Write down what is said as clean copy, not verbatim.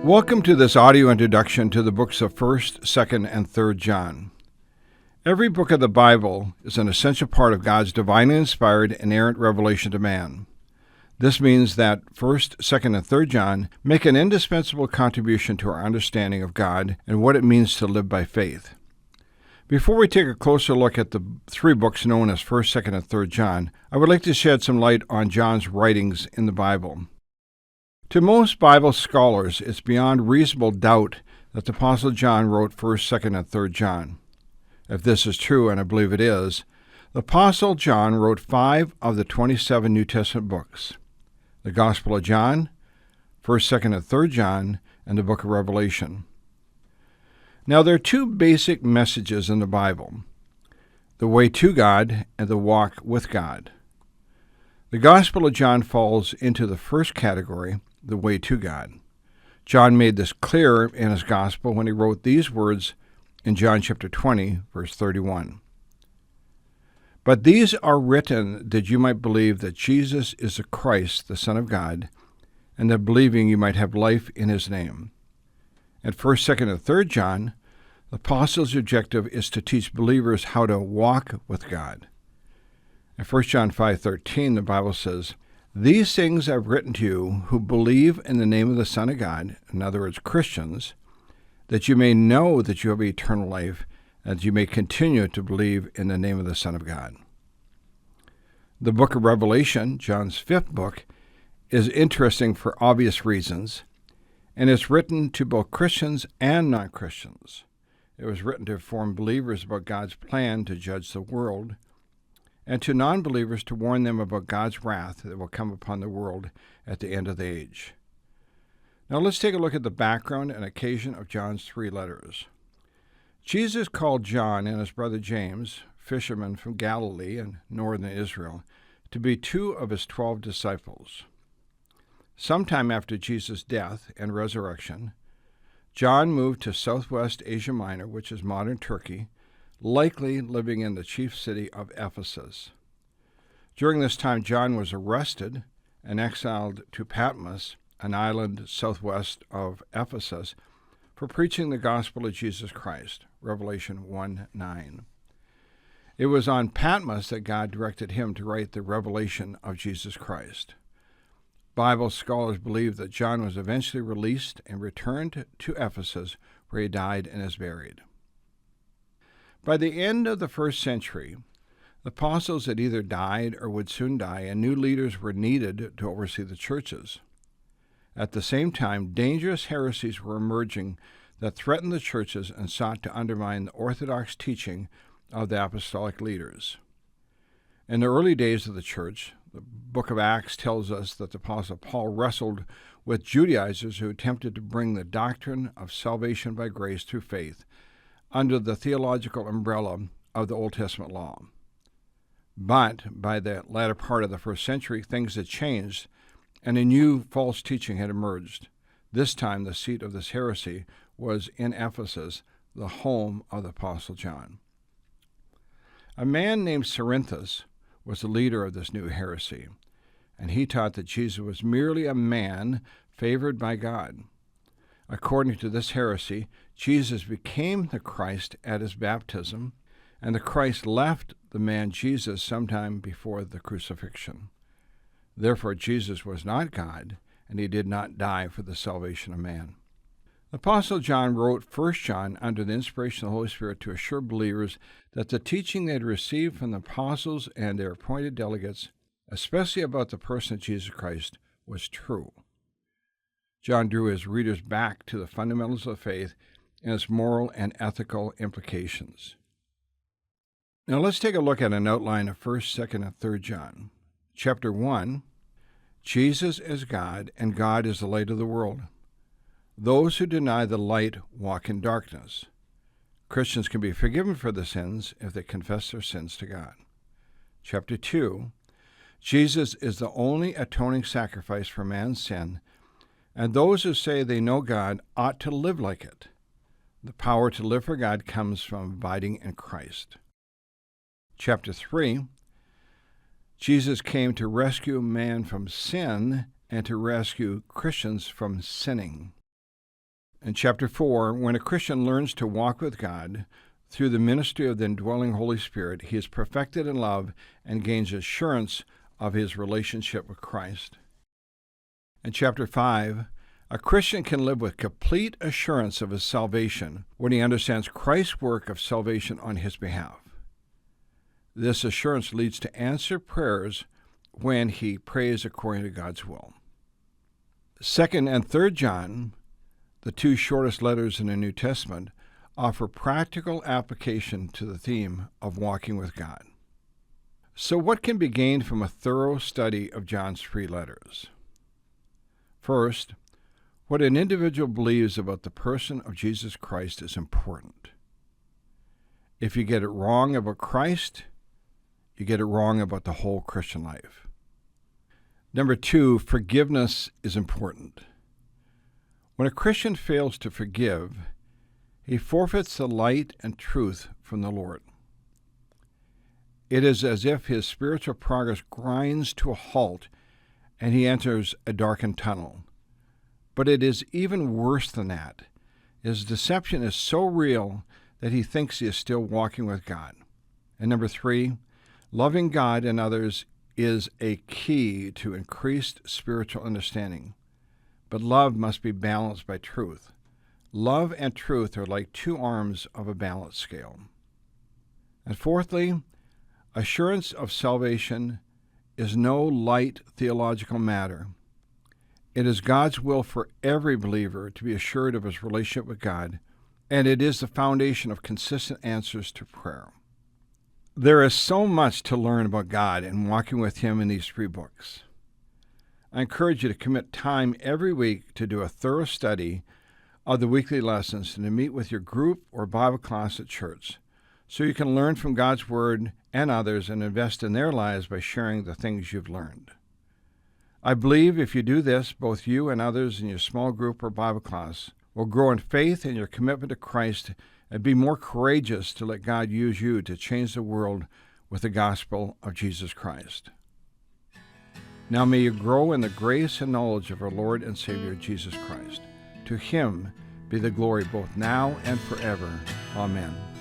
Welcome to this audio introduction to the books of 1st, 2nd, and 3rd John. Every book of the Bible is an essential part of God's divinely inspired, inerrant revelation to man. This means that 1st, 2nd, and 3rd John make an indispensable contribution to our understanding of God and what it means to live by faith. Before we take a closer look at the three books known as 1st, 2nd, and 3rd John, I would like to shed some light on John's writings in the Bible. To most Bible scholars, it's beyond reasonable doubt that the Apostle John wrote 1st, 2nd, and 3rd John. If this is true, and I believe it is, the Apostle John wrote 5 of the 27 New Testament books: the Gospel of John, 1st, 2nd, and 3rd John, and the book of Revelation. Now, there are two basic messages in the Bible: the way to God and the walk with God. The Gospel of John falls into the first category, the way to God. John made this clear in his Gospel when he wrote these words in John chapter 20, verse 31. "But these are written that you might believe that Jesus is the Christ, the Son of God, and that believing you might have life in his name." At 1st, 2nd, and 3rd John, the apostle's objective is to teach believers how to walk with God. In 1 John 5:13, the Bible says, "These things I've written to you who believe in the name of the Son of God," in other words, Christians, "that you may know that you have eternal life, and that you may continue to believe in the name of the Son of God." The book of Revelation, John's 5th book, is interesting for obvious reasons, and it's written to both Christians and non-Christians. It was written to inform believers about God's plan to judge the world, and to non-believers to warn them about God's wrath that will come upon the world at the end of the age. Now let's take a look at the background and occasion of John's 3 letters. Jesus called John and his brother James, fishermen from Galilee and northern Israel, to be 2 of his 12 disciples. Sometime after Jesus' death and resurrection, John moved to southwest Asia Minor, which is modern Turkey, likely living in the chief city of Ephesus. During this time, John was arrested and exiled to Patmos, an island southwest of Ephesus, for preaching the gospel of Jesus Christ, Revelation 1:9. It was on Patmos that God directed him to write the revelation of Jesus Christ. Bible scholars believe that John was eventually released and returned to Ephesus, where he died and is buried. By the end of the 1st century, the apostles had either died or would soon die, and new leaders were needed to oversee the churches. At the same time, dangerous heresies were emerging that threatened the churches and sought to undermine the orthodox teaching of the apostolic leaders. In the early days of the church, the book of Acts tells us that the Apostle Paul wrestled with Judaizers who attempted to bring the doctrine of salvation by grace through faith under the theological umbrella of the Old Testament law. But by the latter part of the 1st century, things had changed, and a new false teaching had emerged. This time, the seat of this heresy was in Ephesus, the home of the Apostle John. A man named Cerinthus was the leader of this new heresy, and he taught that Jesus was merely a man favored by God. According to this heresy, Jesus became the Christ at his baptism, and the Christ left the man Jesus sometime before the crucifixion. Therefore, Jesus was not God, and he did not die for the salvation of man. The Apostle John wrote 1 John under the inspiration of the Holy Spirit to assure believers that the teaching they had received from the apostles and their appointed delegates, especially about the person of Jesus Christ, was true. John drew his readers back to the fundamentals of faith and its moral and ethical implications. Now let's take a look at an outline of 1st, 2nd, and 3rd John. Chapter 1, Jesus is God, and God is the light of the world. Those who deny the light walk in darkness. Christians can be forgiven for their sins if they confess their sins to God. Chapter 2, Jesus is the only atoning sacrifice for man's sin, and those who say they know God ought to live like it. The power to live for God comes from abiding in Christ. Chapter 3, Jesus came to rescue man from sin and to rescue Christians from sinning. In chapter 4, when a Christian learns to walk with God through the ministry of the indwelling Holy Spirit, he is perfected in love and gains assurance of his relationship with Christ. In chapter 5, a Christian can live with complete assurance of his salvation when he understands Christ's work of salvation on his behalf. This assurance leads to answered prayers when he prays according to God's will. 2nd and 3rd John, the two shortest letters in the New Testament, offer practical application to the theme of walking with God. So what can be gained from a thorough study of John's 3 letters? First, what an individual believes about the person of Jesus Christ is important. If you get it wrong about Christ, you get it wrong about the whole Christian life. Number 2, forgiveness is important. When a Christian fails to forgive, he forfeits the light and truth from the Lord. It is as if his spiritual progress grinds to a halt and he enters a darkened tunnel. But it is even worse than that. His deception is so real that he thinks he is still walking with God. And number 3, loving God and others is a key to increased spiritual understanding. But love must be balanced by truth. Love and truth are like two arms of a balance scale. And fourthly, assurance of salvation is no light theological matter. It is God's will for every believer to be assured of his relationship with God, and it is the foundation of consistent answers to prayer. There is so much to learn about God and walking with him in these 3 books. I encourage you to commit time every week to do a thorough study of the weekly lessons and to meet with your group or Bible class at church so you can learn from God's Word and others and invest in their lives by sharing the things you've learned. I believe if you do this, both you and others in your small group or Bible class will grow in faith in your commitment to Christ and be more courageous to let God use you to change the world with the gospel of Jesus Christ. Now may you grow in the grace and knowledge of our Lord and Savior Jesus Christ. To him be the glory both now and forever. Amen.